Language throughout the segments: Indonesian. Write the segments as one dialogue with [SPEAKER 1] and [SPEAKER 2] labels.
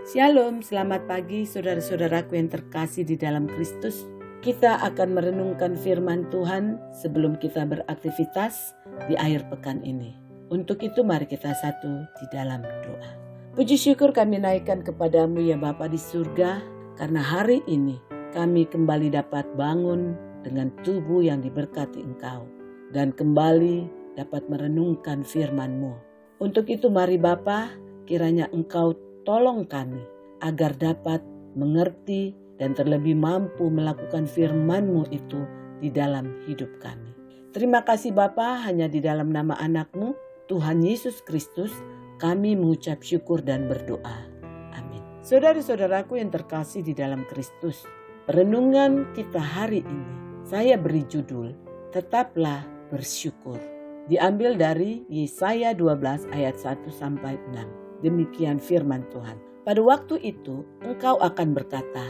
[SPEAKER 1] Shalom, selamat pagi saudara-saudaraku yang terkasih di dalam Kristus. Kita akan merenungkan firman Tuhan sebelum kita beraktivitas di akhir pekan ini. Untuk itu mari kita satu di dalam doa. Puji syukur kami naikkan kepadamu ya Bapa di surga, karena hari ini kami kembali dapat bangun dengan tubuh yang diberkati Engkau dan kembali dapat merenungkan firman-Mu. Untuk itu mari Bapa, kiranya Engkau tolong kami agar dapat mengerti dan terlebih mampu melakukan firman-Mu itu di dalam hidup kami. Terima kasih Bapa, hanya di dalam nama anak-Mu, Tuhan Yesus Kristus, kami mengucap syukur dan berdoa. Amin. Saudara-saudaraku yang terkasih di dalam Kristus, renungan kita hari ini, saya beri judul, Tetaplah Bersyukur. Diambil dari Yesaya 12 ayat 1-6. Demikian firman Tuhan. Pada waktu itu engkau akan berkata,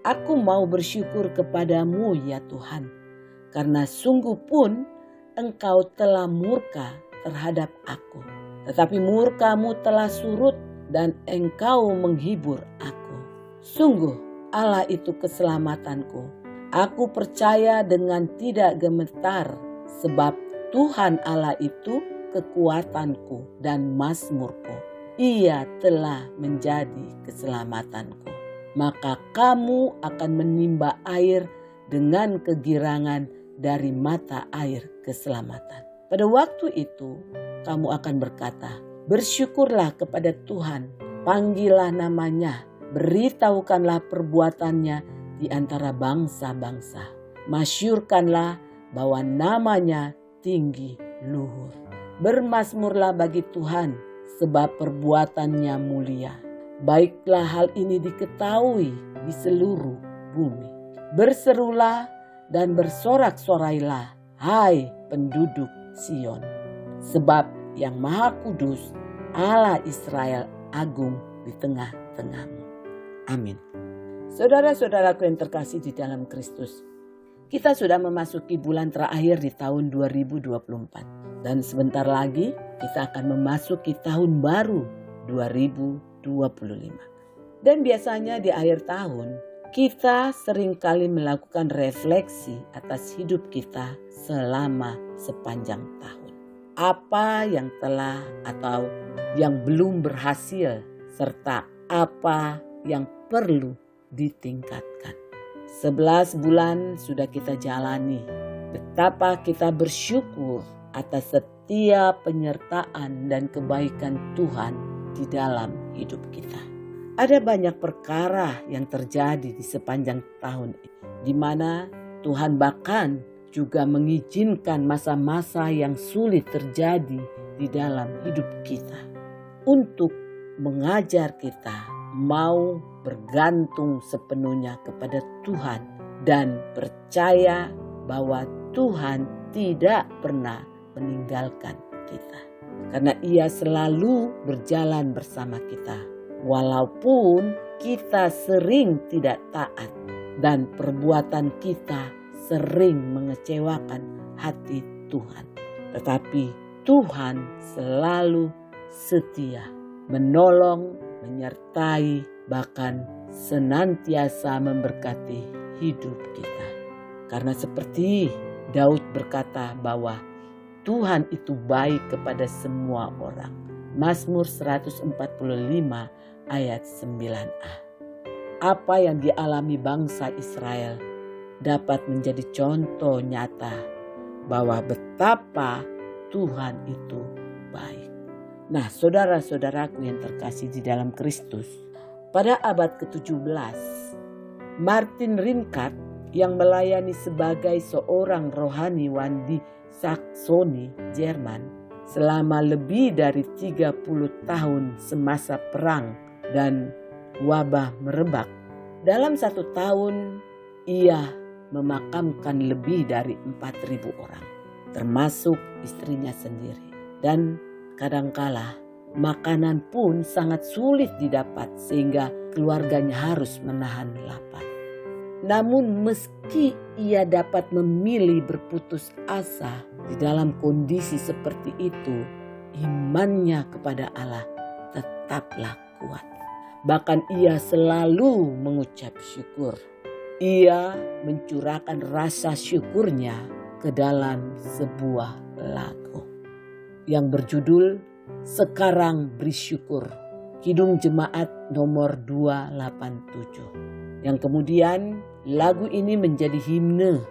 [SPEAKER 1] aku mau bersyukur kepadamu ya Tuhan. Karena sungguh pun engkau telah murka terhadap aku. Tetapi murkamu telah surut dan engkau menghibur aku. Sungguh Allah itu keselamatanku. Aku percaya dengan tidak gemetar sebab Tuhan Allah itu kekuatanku dan mazmurku. Ia telah menjadi keselamatanku. Maka kamu akan menimba air dengan kegirangan dari mata air keselamatan. Pada waktu itu kamu akan berkata, bersyukurlah kepada Tuhan, panggillah namanya, beritahukanlah perbuatannya di antara bangsa-bangsa. Masyurkanlah bahwa namanya tinggi luhur. Bermazmurlah bagi Tuhan, sebab perbuatannya mulia. Baiklah hal ini diketahui di seluruh bumi. Berserulah dan bersorak-sorailah, hai penduduk Sion. Sebab yang Maha Kudus, Allah Israel agung di tengah-tengahmu. Amin. Saudara-saudaraku yang terkasih di dalam Kristus, kita sudah memasuki bulan terakhir di tahun 2024. Dan sebentar lagi kita akan memasuki tahun baru 2025. Dan biasanya di akhir tahun kita seringkali melakukan refleksi atas hidup kita selama sepanjang tahun. Apa yang telah atau yang belum berhasil serta apa yang perlu ditingkatkan. 11 bulan sudah kita jalani. Betapa kita bersyukur atas setiap penyertaan dan kebaikan Tuhan di dalam hidup kita. Ada banyak perkara yang terjadi di sepanjang tahun ini, di mana Tuhan bahkan juga mengizinkan masa-masa yang sulit terjadi di dalam hidup kita untuk mengajar kita mau bergantung sepenuhnya kepada Tuhan dan percaya bahwa Tuhan tidak pernah meninggalkan kita. Karena Ia selalu berjalan bersama kita. Walaupun kita sering tidak taat dan perbuatan kita sering mengecewakan hati Tuhan. Tetapi Tuhan selalu setia, menolong, menyertai, bahkan senantiasa memberkati hidup kita. Karena seperti Daud berkata bahwa Tuhan itu baik kepada semua orang. Mazmur 145 ayat 9a. Apa yang dialami bangsa Israel dapat menjadi contoh nyata bahwa betapa Tuhan itu baik. Nah, saudara-saudaraku yang terkasih di dalam Kristus, pada abad ke-17, Martin Ringkat yang melayani sebagai seorang rohaniwan di Saksoni, Jerman, selama lebih dari 30 tahun semasa perang dan wabah merebak. Dalam 1 tahun, ia memakamkan lebih dari 4.000 orang, termasuk istrinya sendiri. Dan kadangkala makanan pun sangat sulit didapat sehingga keluarganya harus menahan lapar. Namun meski ia dapat memilih berputus asa di dalam kondisi seperti itu, imannya kepada Allah tetaplah kuat. Bahkan ia selalu mengucap syukur. Ia mencurahkan rasa syukurnya ke dalam sebuah lagu yang berjudul Sekarang Beri Syukur, Kidung Jemaat nomor 287. Yang kemudian lagu ini menjadi himne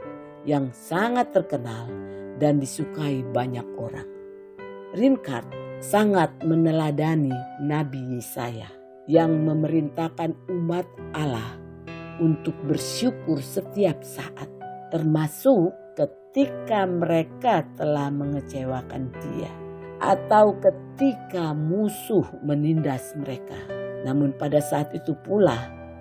[SPEAKER 1] yang sangat terkenal dan disukai banyak orang. Rinkat sangat meneladani Nabi Yesaya yang memerintahkan umat Allah untuk bersyukur setiap saat, termasuk ketika mereka telah mengecewakan Dia atau ketika musuh menindas mereka. Namun pada saat itu pula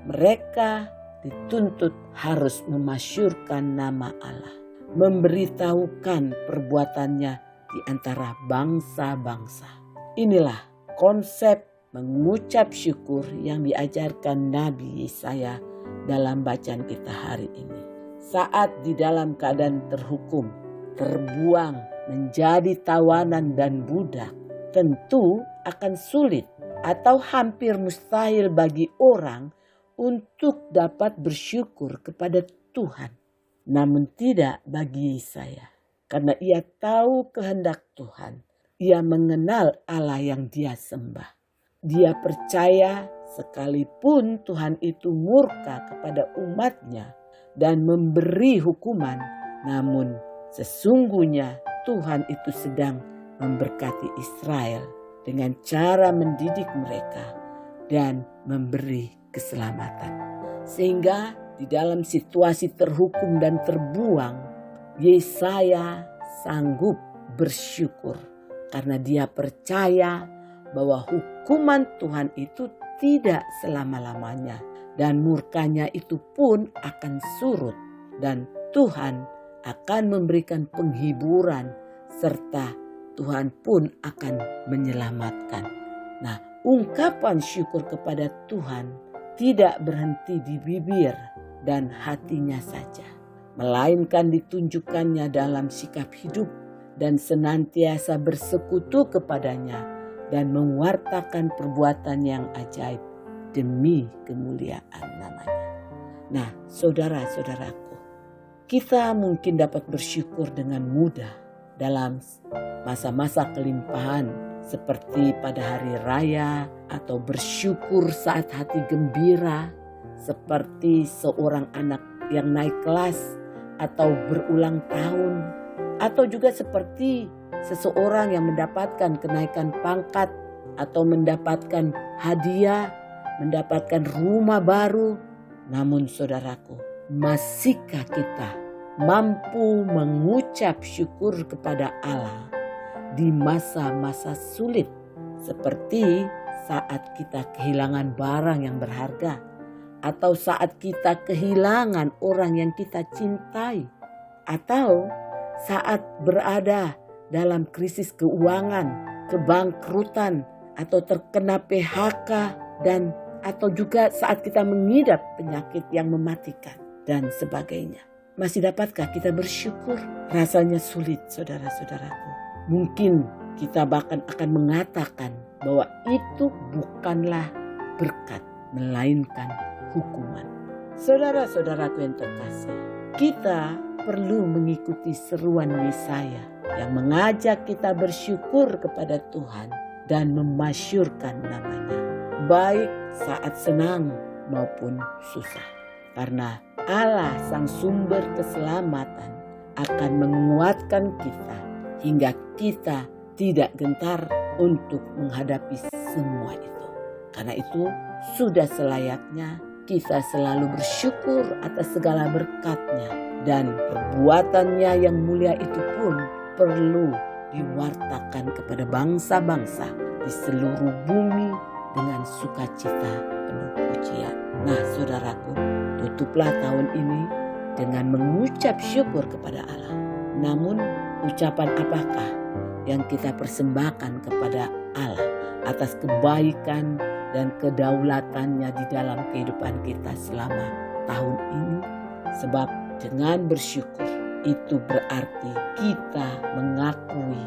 [SPEAKER 1] mereka dituntut harus memasyurkan nama Allah, memberitahukan perbuatannya di antara bangsa-bangsa. Inilah konsep mengucap syukur yang diajarkan Nabi Yesaya dalam bacaan kita hari ini. Saat di dalam keadaan terhukum, terbuang, menjadi tawanan dan budak, tentu akan sulit atau hampir mustahil bagi orang untuk dapat bersyukur kepada Tuhan. Namun tidak bagi Yesaya, karena ia tahu kehendak Tuhan. Ia mengenal Allah yang dia sembah. Dia percaya sekalipun Tuhan itu murka kepada umatnya dan memberi hukuman, namun sesungguhnya Tuhan itu sedang memberkati Israel dengan cara mendidik mereka dan memberi keselamatan. Sehingga di dalam situasi terhukum dan terbuang, Yesaya sanggup bersyukur karena dia percaya bahwa hukuman Tuhan itu tidak selama-lamanya dan murkanya itu pun akan surut dan Tuhan akan memberikan penghiburan serta Tuhan pun akan menyelamatkan. Nah, ungkapan syukur kepada Tuhan tidak berhenti di bibir dan hatinya saja, melainkan ditunjukkannya dalam sikap hidup dan senantiasa bersekutu kepadanya dan mewartakan perbuatan yang ajaib demi kemuliaan namanya. Nah, saudara-saudaraku, kita mungkin dapat bersyukur dengan mudah dalam masa-masa kelimpahan seperti pada hari raya atau bersyukur saat hati gembira seperti seorang anak yang naik kelas atau berulang tahun, atau juga seperti seseorang yang mendapatkan kenaikan pangkat atau mendapatkan hadiah, mendapatkan rumah baru. Namun saudaraku, masihkah kita mampu mengucap syukur kepada Allah di masa-masa sulit seperti saat kita kehilangan barang yang berharga atau saat kita kehilangan orang yang kita cintai atau saat berada dalam krisis keuangan, kebangkrutan atau terkena PHK dan atau juga saat kita mengidap penyakit yang mematikan dan sebagainya. Masih dapatkah kita bersyukur? Rasanya sulit, saudara-saudaraku. Mungkin kita bahkan akan mengatakan bahwa itu bukanlah berkat, melainkan hukuman. Saudara-saudaraku yang terkasih, kita perlu mengikuti seruan Yesaya yang mengajak kita bersyukur kepada Tuhan dan memasyurkan namanya, baik saat senang maupun susah. Karena Allah sang sumber keselamatan akan menguatkan kita hingga kita tidak gentar untuk menghadapi semua itu. Karena itu sudah selayaknya kita selalu bersyukur atas segala berkat-Nya dan perbuatannya yang mulia itu pun perlu diwartakan kepada bangsa-bangsa di seluruh bumi dengan sukacita penuh pujian. Nah, saudaraku, tutuplah tahun ini dengan mengucap syukur kepada Allah. Namun, ucapan apakah yang kita persembahkan kepada Allah atas kebaikan dan kedaulatannya di dalam kehidupan kita selama tahun ini? Sebab dengan bersyukur itu berarti kita mengakui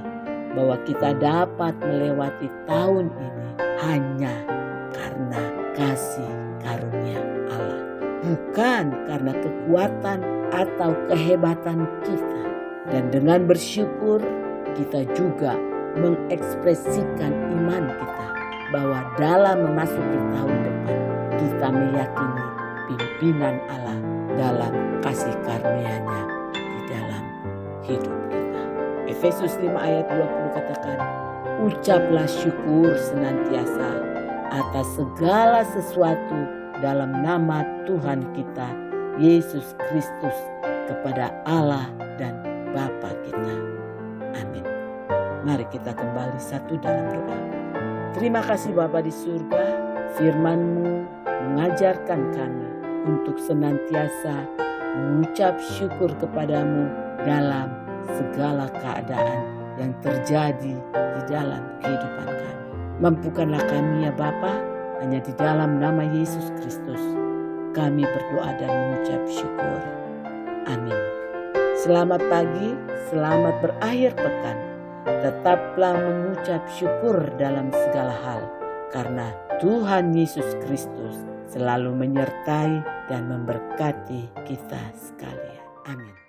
[SPEAKER 1] bahwa kita dapat melewati tahun ini hanya karena kasih kasih karunia Allah. Bukan karena kekuatan atau kehebatan kita. Dan dengan bersyukur kita juga mengekspresikan iman kita bahwa dalam memasuki tahun depan kita meyakini pimpinan Allah dalam kasih karunia-Nya di dalam hidup kita. Efesus 5 ayat 20 katakan, ucaplah syukur senantiasa atas segala sesuatu dalam nama Tuhan kita Yesus Kristus kepada Allah dan Bapa kita. Amin. Mari kita kembali satu dalam doa. Terima kasih Bapa di surga, firman-Mu mengajarkan kami untuk senantiasa mengucap syukur kepadamu dalam segala keadaan yang terjadi di dalam kehidupan kami. Mampukanlah kami ya Bapa, hanya di dalam nama Yesus Kristus kami berdoa dan mengucap syukur. Amin. Selamat pagi, selamat berakhir pekan. Tetaplah mengucap syukur dalam segala hal, karena Tuhan Yesus Kristus selalu menyertai dan memberkati kita sekalian. Amin.